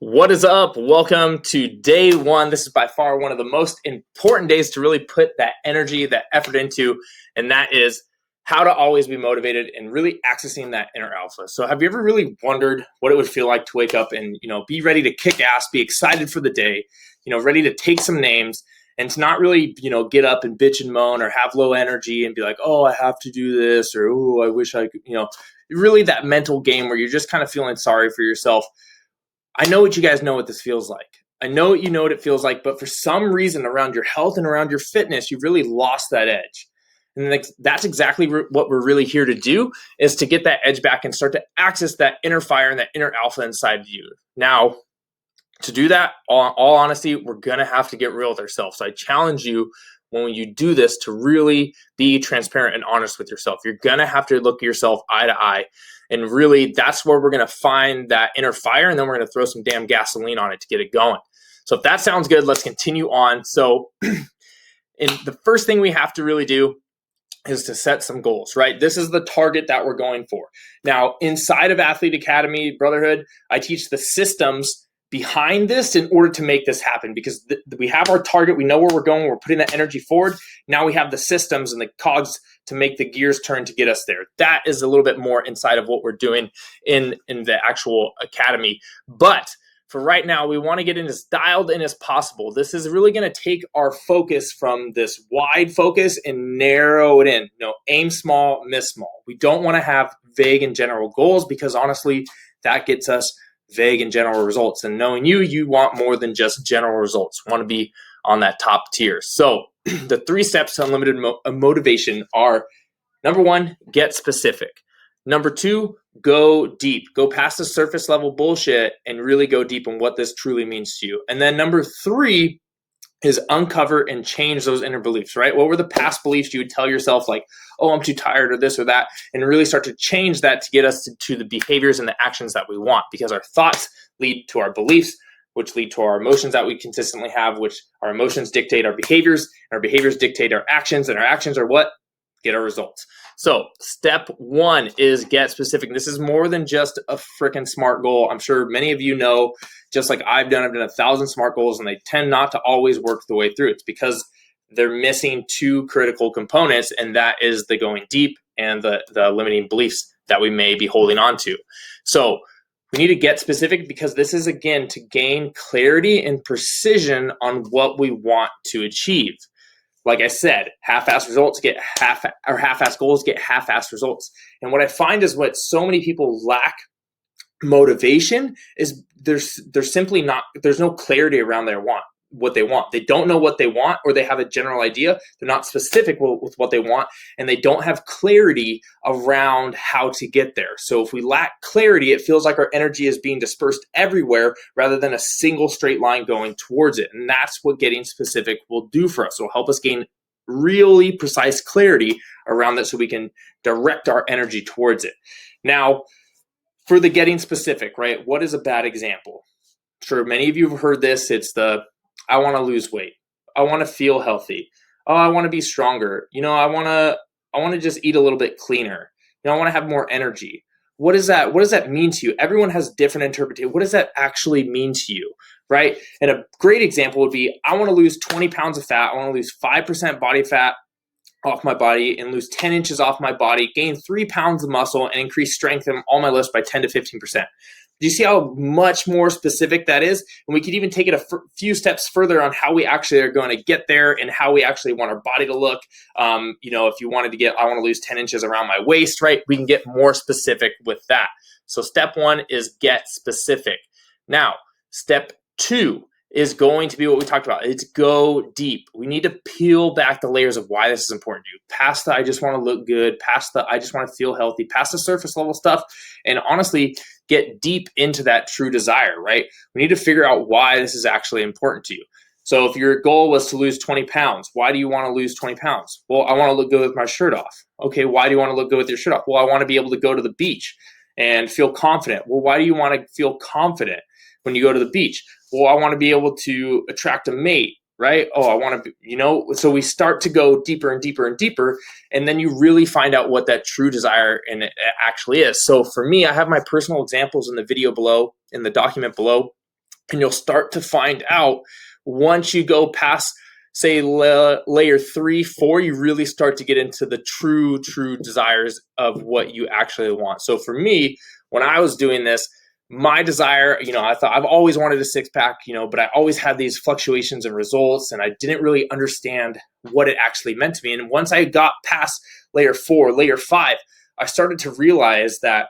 What is up? Welcome to day one. This is by far one of the most important days to really put that energy, that effort into, and that is how to always be motivated and really accessing that inner alpha. So have you ever really wondered what it would feel like to wake up and, be ready to kick ass, be excited for the day, ready to take some names and to not really, get up and bitch and moan or have low energy and be like, oh, I have to do this or, oh, I wish I could, really that mental game where you're just kind of feeling sorry for yourself. I know what you guys know what this feels like. I know you know what it feels like, but for some reason around your health and around your fitness, you've really lost that edge. And that's exactly what we're really here to do, is to get that edge back and start to access that inner fire and that inner alpha inside of you. Now, to do that, all honesty, we're going to have to get real with ourselves. So I challenge you when you do this to really be transparent and honest with yourself. You're going to have to look at yourself eye to eye. And really, that's where we're going to find that inner fire. And then we're going to throw some damn gasoline on it to get it going. So if that sounds good, let's continue on. So the first thing we have to really do is to set some goals, right? This is the target that we're going for. Now, inside of Athlete Academy Brotherhood, I teach the systems behind this in order to make this happen, because we have our target, we know where we're going, we're putting that energy forward. Now we have the systems and the cogs to make the gears turn to get us there. That is a little bit more inside of what we're doing in the actual academy. But for right now, we want to get in as dialed in as possible. This is really going to take our focus from this wide focus and narrow it in. Aim small, miss small. We don't want to have vague and general goals, because honestly, that gets us vague and general results. And knowing you want more than just general results. You want to be on that top tier. So the 3 steps to unlimited motivation are: number 1, get specific. Number 2, go deep. Go past the surface level bullshit and really go deep on what this truly means to you. And then number 3 is uncover and change those inner beliefs, right? What were the past beliefs you would tell yourself, like, oh, I'm too tired, or this or that, and really start to change that to get us to the behaviors and the actions that we want, because our thoughts lead to our beliefs, which lead to our emotions that we consistently have, which our emotions dictate our behaviors, and our behaviors dictate our actions, and our actions are what get our results. So step 1 is get specific. This is more than just a freaking SMART goal. I'm sure many of you know, just like I've done 1,000 SMART goals, and they tend not to always work the way through. It's because they're missing 2 critical components, and that is the going deep and the limiting beliefs that we may be holding on to. So we need to get specific, because this is, again, to gain clarity and precision on what we want to achieve. Like I said, half-assed results get half-assed goals get half-assed results. And what I find is what so many people lack motivation is there's no clarity around what they want. They don't know what they want, or they have a general idea. They're not specific with what they want, and they don't have clarity around how to get there. So if we lack clarity, it feels like our energy is being dispersed everywhere rather than a single straight line going towards it. And that's what getting specific will do for us. It will help us gain really precise clarity around that, so we can direct our energy towards it. Now, for the getting specific, right? What is a bad example? I'm sure many of you have heard this. It's I want to lose weight. I want to feel healthy. Oh, I want to be stronger. I want to just eat a little bit cleaner. I want to have more energy. What does that mean to you? Everyone has different interpretation. What does that actually mean to you, right? And a great example would be, I want to lose 20 pounds of fat. I want to lose 5% body fat off my body and lose 10 inches off my body, gain 3 pounds of muscle, and increase strength in all my lifts by 10 to 15%. Do you see how much more specific that is? And we could even take it a few steps further on how we actually are going to get there and how we actually want our body to look. If you wanted to I want to lose 10 inches around my waist, right? We can get more specific with that. So step 1 is get specific. Now, step 2 is going to be what we talked about. It's go deep. We need to peel back the layers of why this is important to you. Past the I just want to look good, past the I just want to feel healthy, past the surface level stuff, and honestly, get deep into that true desire, right? We need to figure out why this is actually important to you. So if your goal was to lose 20 pounds, why do you want to lose 20 pounds? Well, I want to look good with my shirt off. Okay, why do you want to look good with your shirt off? Well, I want to be able to go to the beach and feel confident. Well, why do you want to feel confident when you go to the beach? Well, I want to be able to attract a mate, right? Oh, I want to, so we start to go deeper and deeper and deeper, and then you really find out what that true desire and it actually is. So for me, I have my personal examples in the video below, in the document below. And you'll start to find out once you go past, say, layer 3, 4, you really start to get into the true desires of what you actually want. So for me, when I was doing this, my desire, I thought I've always wanted a six pack, but I always had these fluctuations in results and I didn't really understand what it actually meant to me. And once I got past layer 4, layer 5, I started to realize that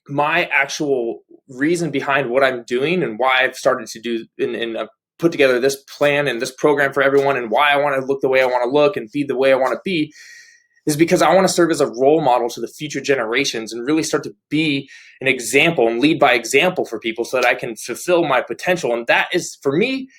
my actual reason behind what I'm doing and why I've started to do and put together this plan and this program for everyone and why I want to look the way I want to look and be the way I want to be is because I want to serve as a role model to the future generations and really start to be an example and lead by example for people so that I can fulfill my potential. And that is, for me,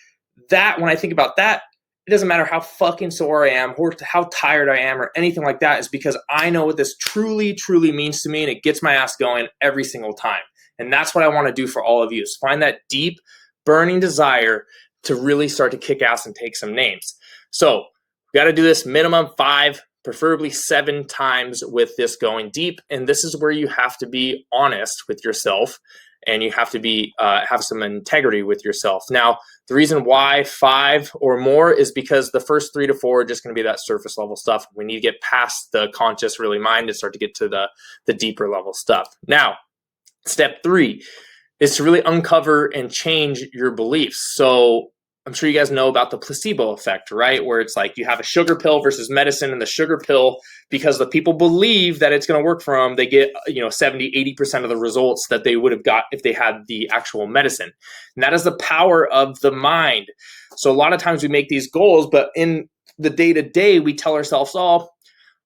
that when I think about that, it doesn't matter how fucking sore I am or how tired I am or anything like that, is because I know what this truly means to me, and it gets my ass going every single time. And that's what I want to do for all of you, is find that deep, burning desire to really start to kick ass and take some names. So we got to do this minimum 5, preferably 7 times with this going deep. And this is where you have to be honest with yourself and you have to be have some integrity with yourself. Now, the reason why 5 or more is because the first 3 to 4 are just going to be that surface level stuff. We need to get past the conscious, really mind and start to get to the deeper level stuff. Now, step 3 is to really uncover and change your beliefs. So I'm sure you guys know about the placebo effect, right? Where it's like you have a sugar pill versus medicine, and the sugar pill, because the people believe that it's going to work for them, they get 70, 80% of the results that they would have got if they had the actual medicine. And that is the power of the mind. So a lot of times we make these goals, but in the day-to-day, we tell ourselves, oh,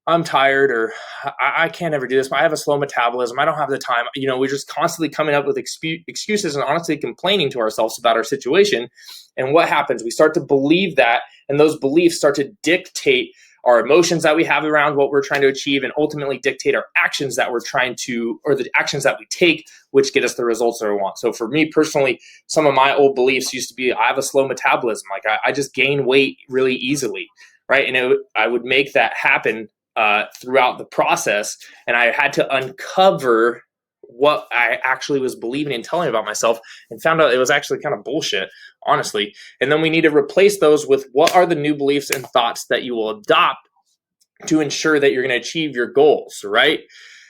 I'm tired, or I can't ever do this. I have a slow metabolism. I don't have the time. We're just constantly coming up with excuses and honestly complaining to ourselves about our situation. And what happens? We start to believe that, and those beliefs start to dictate our emotions that we have around what we're trying to achieve, and ultimately dictate our actions that we're trying to, or the actions that we take, which get us the results that we want. So for me personally, some of my old beliefs used to be, I have a slow metabolism. Like I just gain weight really easily, right? And I would make that happen throughout the process, and I had to uncover what I actually was believing and telling about myself, and found out it was actually kind of bullshit, honestly. And then we need to replace those with what are the new beliefs and thoughts that you will adopt to ensure that you're going to achieve your goals, right?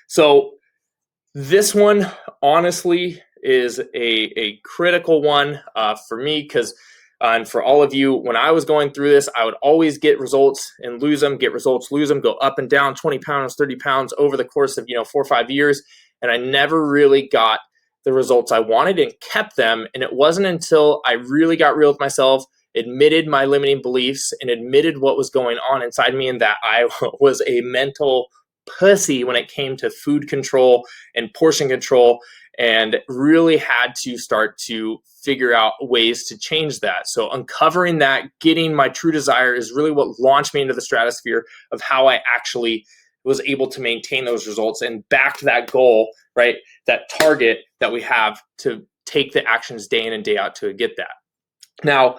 So this one, honestly, is a critical one for me, because and for all of you, when I was going through this, I would always get results and lose them, get results, lose them, go up and down 20 pounds, 30 pounds over the course of 4 or 5 years. And I never really got the results I wanted and kept them. And it wasn't until I really got real with myself, admitted my limiting beliefs, and admitted what was going on inside me, and that I was a mental pussy when it came to food control and portion control, and really had to start to figure out ways to change that. So uncovering that, getting my true desire, is really what launched me into the stratosphere of how I actually was able to maintain those results and back to that goal, right? That target that we have to take the actions day in and day out to get that. Now,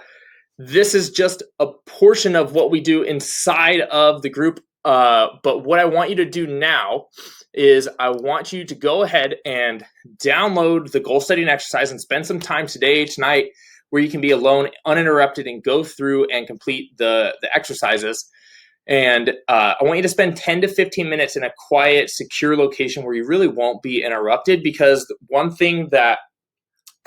this is just a portion of what we do inside of the group. But what I want you to do now is I want you to go ahead and download the goal setting exercise and spend some time today, tonight, where you can be alone, uninterrupted, and go through and complete the exercises. And I want you to spend 10 to 15 minutes in a quiet, secure location where you really won't be interrupted, because one thing that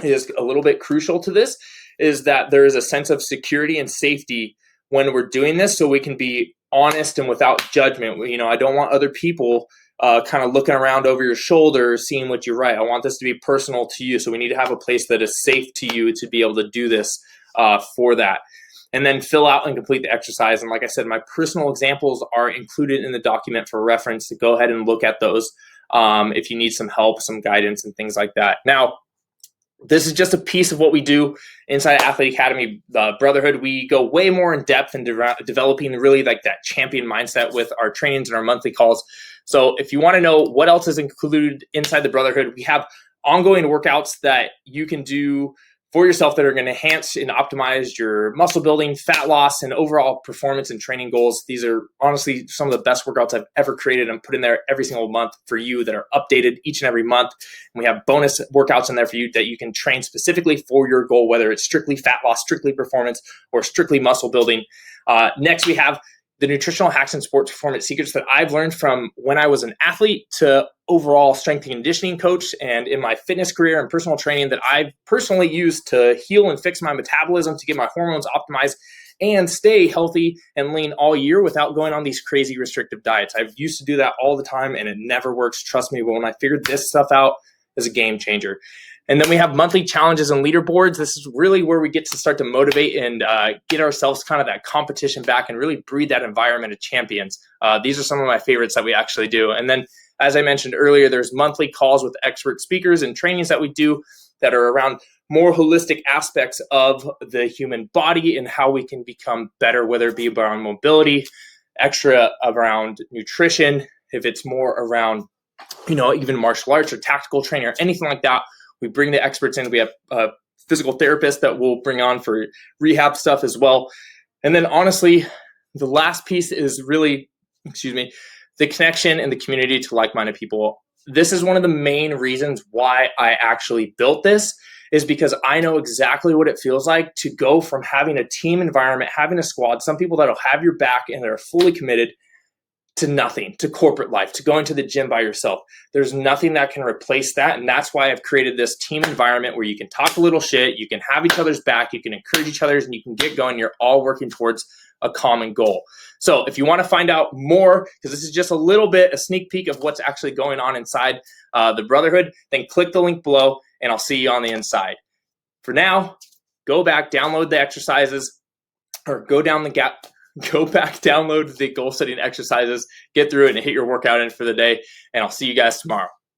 is a little bit crucial to this is that there is a sense of security and safety when we're doing this, so we can be honest and without judgment. I don't want other people kind of looking around over your shoulder, seeing what you write. I want this to be personal to you. So we need to have a place that is safe to you to be able to do this for that. And then fill out and complete the exercise. And like I said, my personal examples are included in the document for reference. So go ahead and look at those if you need some help, some guidance, and things like that. Now, this is just a piece of what we do inside Athlete Academy Brotherhood. We go way more in depth in developing really like that champion mindset with our trainings and our monthly calls. So if you want to know what else is included inside the Brotherhood, we have ongoing workouts that you can do for yourself that are going to enhance and optimize your muscle building, fat loss, and overall performance and training goals. These are honestly some of the best workouts I've ever created and put in there every single month for you that are updated each and every month. And we have bonus workouts in there for you that you can train specifically for your goal, whether it's strictly fat loss, strictly performance, or strictly muscle building. Next, we have the nutritional hacks and sports performance secrets that I've learned from when I was an athlete to overall strength and conditioning coach, and in my fitness career and personal training that I've personally used to heal and fix my metabolism, to get my hormones optimized and stay healthy and lean all year without going on these crazy restrictive diets. I've used to do that all the time and it never works. Trust me, but when I figured this stuff out, it's a game changer. And then we have monthly challenges and leaderboards. This is really where we get to start to motivate and get ourselves kind of that competition back and really breed that environment of champions. These are some of my favorites that we actually do. And then, as I mentioned earlier, there's monthly calls with expert speakers and trainings that we do that are around more holistic aspects of the human body and how we can become better, whether it be around mobility, extra around nutrition, if it's more around, even martial arts or tactical training or anything like that. We bring the experts in. We have a physical therapist that we'll bring on for rehab stuff as well. And then honestly, the last piece is really, the connection and the community to like-minded people. This is one of the main reasons why I actually built this, is because I know exactly what it feels like to go from having a team environment, having a squad, some people that'll have your back and they're fully committed, to nothing, to corporate life, to going to the gym by yourself. There's nothing that can replace that. And that's why I've created this team environment where you can talk a little shit, you can have each other's back, you can encourage each other, and you can get going. You're all working towards a common goal. So if you want to find out more, because this is just a little bit, a sneak peek of what's actually going on inside the Brotherhood, then click the link below and I'll see you on the inside. For now, go back, download the exercises, or go back, download the goal setting exercises, get through it and hit your workout in for the day. And I'll see you guys tomorrow.